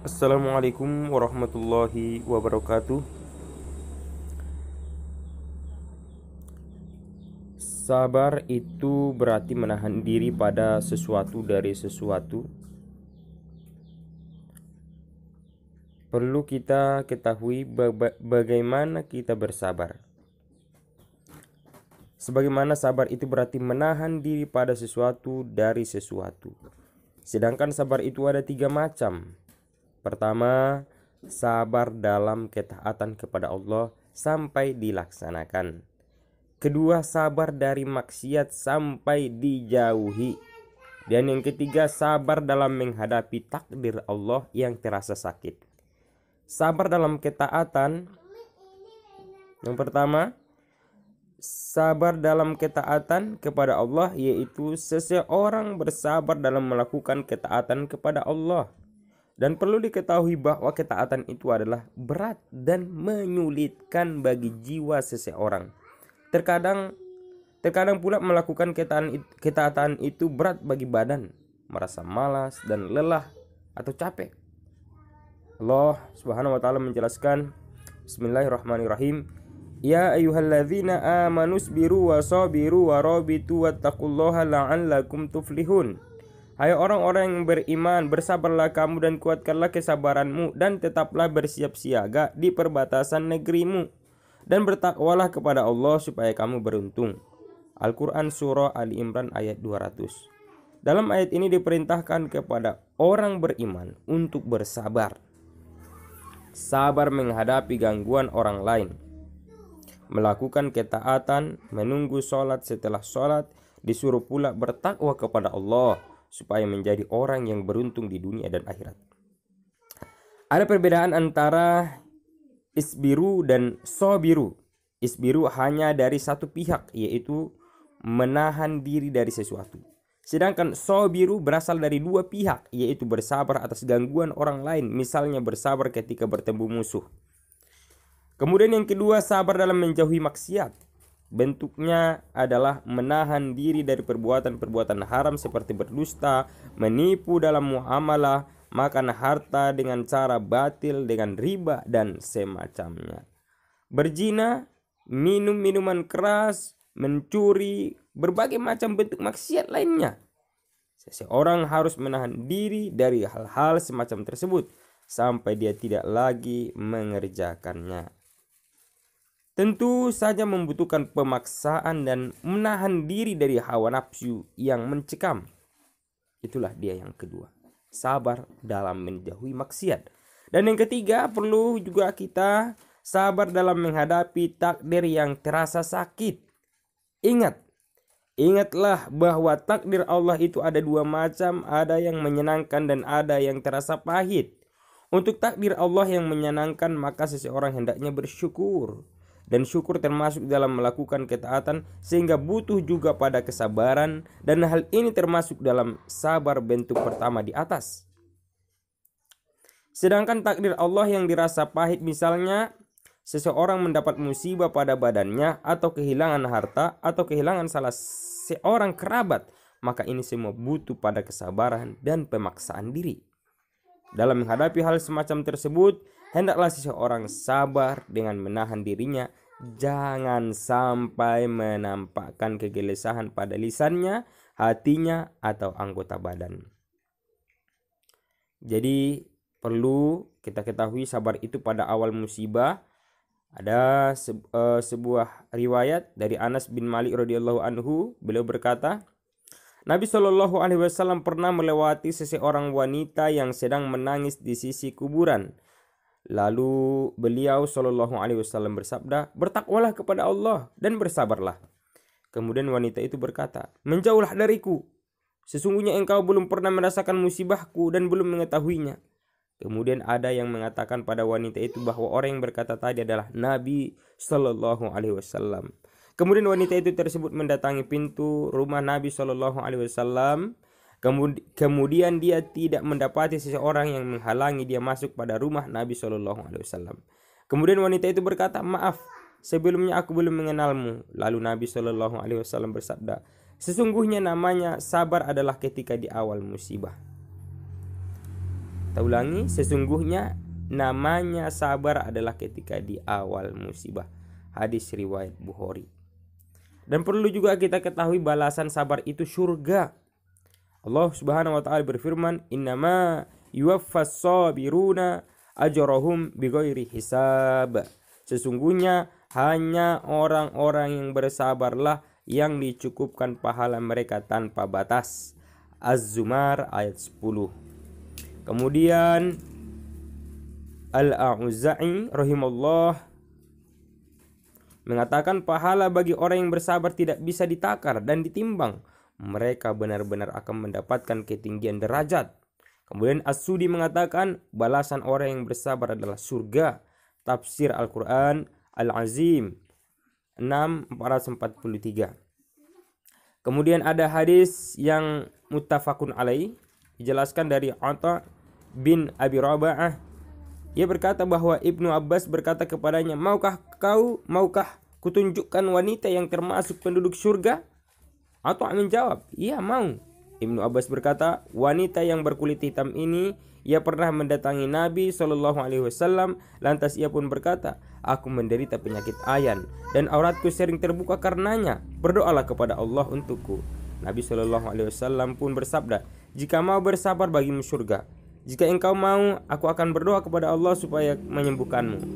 Assalamualaikum warahmatullahi wabarakatuh. Sabar itu berarti menahan diri pada sesuatu dari sesuatu. Perlu kita ketahui bagaimana kita bersabar. Sebagaimana sabar itu berarti menahan diri pada sesuatu dari sesuatu. Sedangkan sabar itu ada 3 macam. Pertama, sabar dalam ketaatan kepada Allah sampai dilaksanakan. Kedua, sabar dari maksiat sampai dijauhi. Dan yang ketiga, sabar dalam menghadapi takdir Allah yang terasa sakit. Sabar dalam ketaatan. Yang pertama, sabar dalam ketaatan kepada Allah, yaitu seseorang bersabar dalam melakukan ketaatan kepada Allah. Dan perlu diketahui bahwa ketaatan itu adalah berat dan menyulitkan bagi jiwa seseorang. Terkadang pula melakukan ketaatan itu berat bagi badan, merasa malas dan lelah atau capek. Allah Subhanahu wa taala menjelaskan, Bismillahirrahmanirrahim. Ya ayyuhalladzina amanu sabiru wa sabiru wa rabitu wattaqullaha la'allakum tuflihun. Hai orang-orang yang beriman, bersabarlah kamu dan kuatkanlah kesabaranmu dan tetaplah bersiap siaga di perbatasan negerimu. Dan bertakwalah kepada Allah supaya kamu beruntung. Al-Quran Surah Ali Imran ayat 200. Dalam ayat ini diperintahkan kepada orang beriman untuk bersabar. Sabar menghadapi gangguan orang lain. Melakukan ketaatan, menunggu sholat setelah sholat. Disuruh pula bertakwa kepada Allah supaya menjadi orang yang beruntung di dunia dan akhirat. Ada perbedaan antara isbiru dan sobiru. Isbiru hanya dari satu pihak, yaitu menahan diri dari sesuatu. Sedangkan sobiru berasal dari dua pihak, yaitu bersabar atas gangguan orang lain. Misalnya bersabar ketika bertemu musuh. Kemudian yang kedua, sabar dalam menjauhi maksiat. Bentuknya adalah menahan diri dari perbuatan-perbuatan haram seperti berdusta, menipu dalam muamalah, makan harta dengan cara batil, dengan riba dan semacamnya. Berzina, minum minuman keras, mencuri, berbagai macam bentuk maksiat lainnya. Seseorang harus menahan diri dari hal-hal semacam tersebut sampai dia tidak lagi mengerjakannya. Tentu saja membutuhkan pemaksaan dan menahan diri dari hawa nafsu yang mencekam. Itulah dia yang kedua, sabar dalam menjauhi maksiat. Dan yang ketiga, perlu juga kita sabar dalam menghadapi takdir yang terasa sakit. Ingatlah bahwa takdir Allah itu ada 2 macam, ada yang menyenangkan dan ada yang terasa pahit. Untuk takdir Allah yang menyenangkan, maka seseorang hendaknya bersyukur. Dan syukur termasuk dalam melakukan ketaatan, sehingga butuh juga pada kesabaran, dan hal ini termasuk dalam sabar bentuk pertama di atas. Sedangkan takdir Allah yang dirasa pahit, misalnya seseorang mendapat musibah pada badannya, atau kehilangan harta, atau kehilangan salah seorang kerabat, maka ini semua butuh pada kesabaran dan pemaksaan diri. Dalam menghadapi hal semacam tersebut, hendaklah seseorang sabar dengan menahan dirinya. Jangan sampai menampakkan kegelisahan pada lisannya, hatinya, atau anggota badan. Jadi perlu kita ketahui sabar itu pada awal musibah. Ada sebuah riwayat dari Anas bin Malik radhiyallahu anhu, beliau berkata, Nabi Shallallahu alaihi wasallam pernah melewati seseorang wanita yang sedang menangis di sisi kuburan. Lalu beliau Shallallahu alaihi wasallam bersabda, bertakwalah kepada Allah dan bersabarlah. Kemudian wanita itu berkata, menjauhlah dariku. Sesungguhnya engkau belum pernah merasakan musibahku dan belum mengetahuinya. Kemudian ada yang mengatakan pada wanita itu bahwa orang yang berkata tadi adalah Nabi Shallallahu alaihi wasallam. Kemudian wanita itu tersebut mendatangi pintu rumah Nabi Shallallahu alaihi wasallam. Kemudian dia tidak mendapati seseorang yang menghalangi dia masuk pada rumah Nabi Shallallahu alaihi wasallam. Kemudian wanita itu berkata, maaf, sebelumnya aku belum mengenalmu. Lalu Nabi Shallallahu alaihi wasallam bersabda, sesungguhnya namanya sabar adalah ketika di awal musibah. Kita ulangi, sesungguhnya namanya sabar adalah ketika di awal musibah. Hadis riwayat Bukhari. Dan perlu juga kita ketahui balasan sabar itu surga. Allah Subhanahu wa taala berfirman, "Innama yuwaffas sabiruna ajrahum bighairi hisab." Sesungguhnya hanya orang-orang yang bersabarlah yang dicukupkan pahala mereka tanpa batas. Az-Zumar ayat 10. Kemudian Al-Auza'i rahimahullah mengatakan pahala bagi orang yang bersabar tidak bisa ditakar dan ditimbang. Mereka benar-benar akan mendapatkan ketinggian derajat. Kemudian As-Sudi mengatakan balasan orang yang bersabar adalah surga. Tafsir Al-Quran Al-Azim 6:443. Kemudian ada hadis yang muttafaqun alaih, dijelaskan dari Atha bin Abi Raba'ah. Ia berkata bahwa Ibnu Abbas berkata kepadanya, maukah kutunjukkan wanita yang termasuk penduduk surga? Atha menjawab, iya mau. Ibnu Abbas berkata, wanita yang berkulit hitam ini, ia pernah mendatangi Nabi SAW, lantas ia pun berkata, aku menderita penyakit ayan dan auratku sering terbuka karenanya. Berdoalah kepada Allah untukku. Nabi SAW pun bersabda, jika mau bersabar bagimu surga. Jika engkau mau, aku akan berdoa kepada Allah supaya menyembuhkanmu.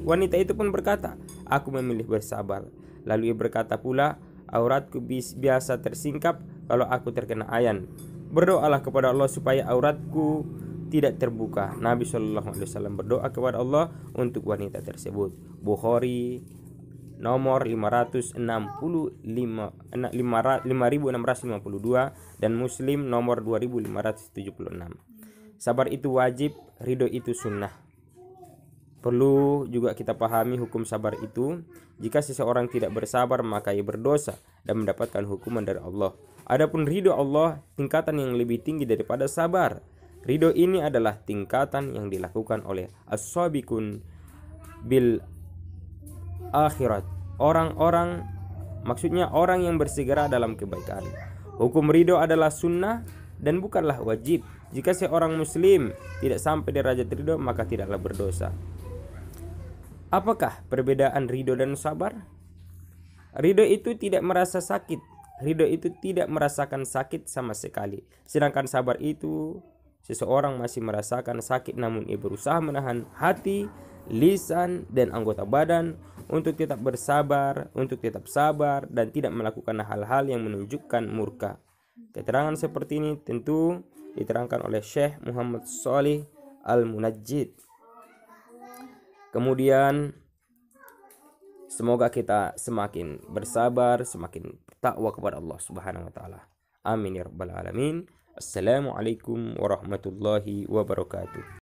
Wanita itu pun berkata, aku memilih bersabar. Lalu ia berkata pula, auratku biasa tersingkap kalau aku terkena ayan. Berdoalah kepada Allah supaya auratku tidak terbuka. Nabi SAW berdoa kepada Allah untuk wanita tersebut. Bukhari nomor 5652 dan Muslim nomor 2576. Sabar itu wajib, ridho itu sunnah. Perlu juga kita pahami hukum sabar itu. Jika seseorang tidak bersabar maka ia berdosa dan mendapatkan hukuman dari Allah. Adapun ridho Allah tingkatan yang lebih tinggi daripada sabar. Ridho ini adalah tingkatan yang dilakukan oleh as-sabiqun bil akhirat. Maksudnya orang yang bersegera dalam kebaikan. Hukum ridho adalah sunnah dan bukanlah wajib. Jika seorang muslim tidak sampai derajat ridho maka tidaklah berdosa. Apakah perbedaan ridho dan sabar? Ridho itu tidak merasa sakit. Ridho itu tidak merasakan sakit sama sekali. Sedangkan sabar itu seseorang masih merasakan sakit namun ia berusaha menahan hati, lisan, dan anggota badan untuk tetap bersabar, untuk tetap sabar dan tidak melakukan hal-hal yang menunjukkan murka. Keterangan seperti ini tentu diterangkan oleh Syekh Muhammad Shalih Al-Munajjid. Kemudian semoga kita semakin bersabar, semakin bertakwa kepada Allah Subhanahu wa taala. Amin ya rabbal alamin. Assalamualaikum warahmatullahi wabarakatuh.